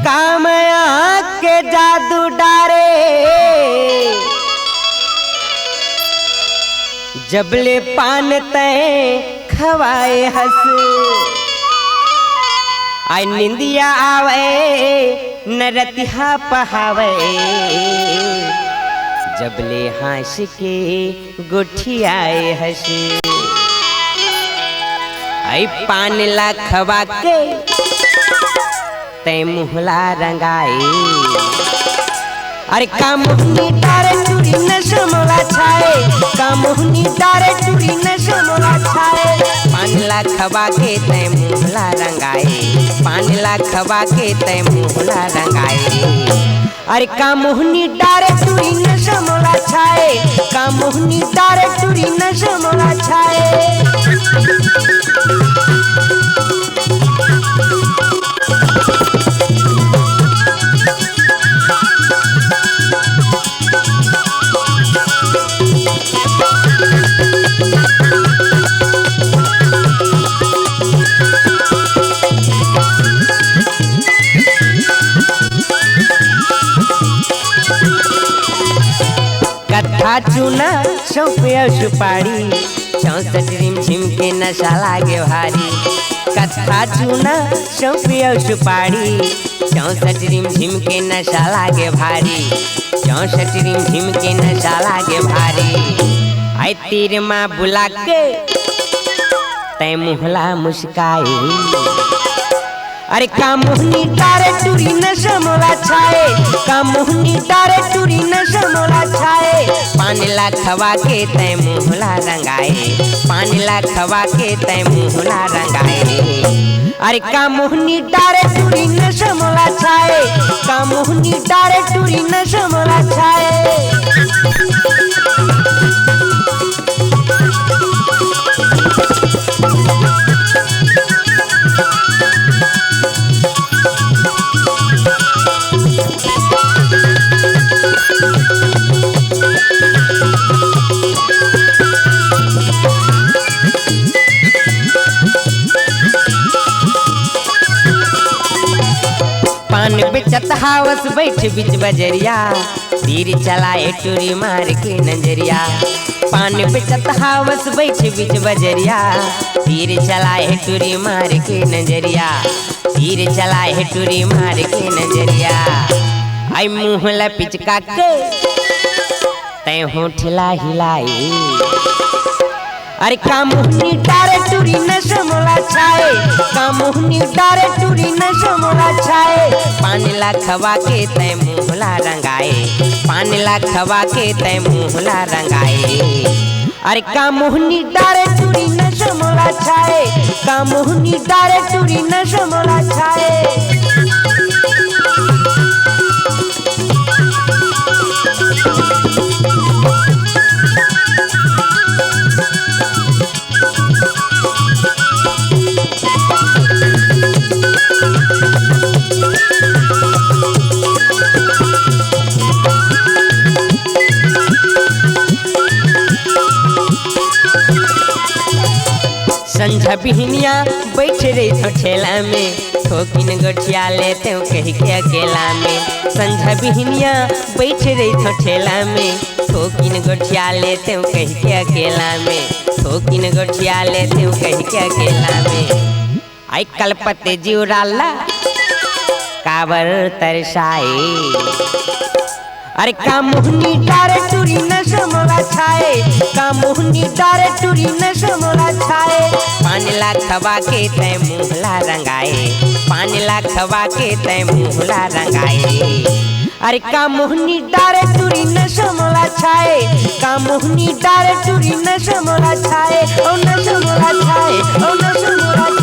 कामया के जादू डारे जबले पान तय खवाए हंस आई निंदिया आवे नरतिहा पहावे जबले हाश के गुठियाए हंस आई पान ला खवा के तय मुहला रंगाए अरे कामुहनी डारे टूरी नशमोला छाए कामुहनी डारे टूरी नशमोला छाए पान ला खवा के तय मुहला रंगाए पान ला खवा के तय मुहला रंगाए अरे कामुहनी डारे टूरी नशमोला छाए कामुहनी डारे टूरी नशमोला छाए कथा चूना सौंपिया सुपारी 64 रिमझिम के नशा लागे भारी कथा चूना सौंपिया सुपारी 64 रिमझिम के नशा लागे भारी 64 रिमझिम के नशा लागे भारी आई तीर माँ बुला के तय मुहला मुस्काए अरे कामुहनी डारे टूरी नशमोला छाए कामुहनी डारे टूरी नशमोला छाए पान ला खवा के तय मुहला रंगाए पान ला खवा के तय मुहला रंगाए अरे कामुहनी डारे टूरी नशमोला छाए कामुहनी डारे टूरी नशमोला छाए पान बेचत हावस बैठ बिच बजरिया तीर चलाए टूरी मार के नजरिया पान बेचत हावस बैठ बिच बजरिया तीर चलाए टूरी मार के नजरिया तीर चलाए टूरी मार के नजरिया आई मुँह ला पिचका के तय होठ ला हिलाई अरे कामुहनी डारे टूरी नशमोला छाए कामुहनी डारे टूरी नशमोला छाए पान ला खवा के तय मुहला रंगाए पान ला खवा के तय मुहला रंगाए अरे कामुहनी डारे टूरी नशमोला छाए कामुहनी डारे टूरी नशमोला छाए संझा बिहनिया बैठ रही थो ठेला में ठोकिन गोठिया लेते कह के अकेला में संझा बिहनिया बैठ रही थो ठेला में ठोकिन गोठिया लेते कह के अकेला में ठोकिन गोठिया लेते कह के अकेला में आई कलपते जीवराला काबर तरसाए अरे कामुहनी डारे टूरी नशमोला छाए कामुहनी डारे टूरी नशमोला छाए पान ला खवा के तय मुहला रंगाए पान ला खवा के तय मुहला रंगाए अरे कामुहनी डारे टूरी नशमोला छाए कामुहनी डारे टूरी नशमोला छाए ओ नशमोला छाए ओ नशमोला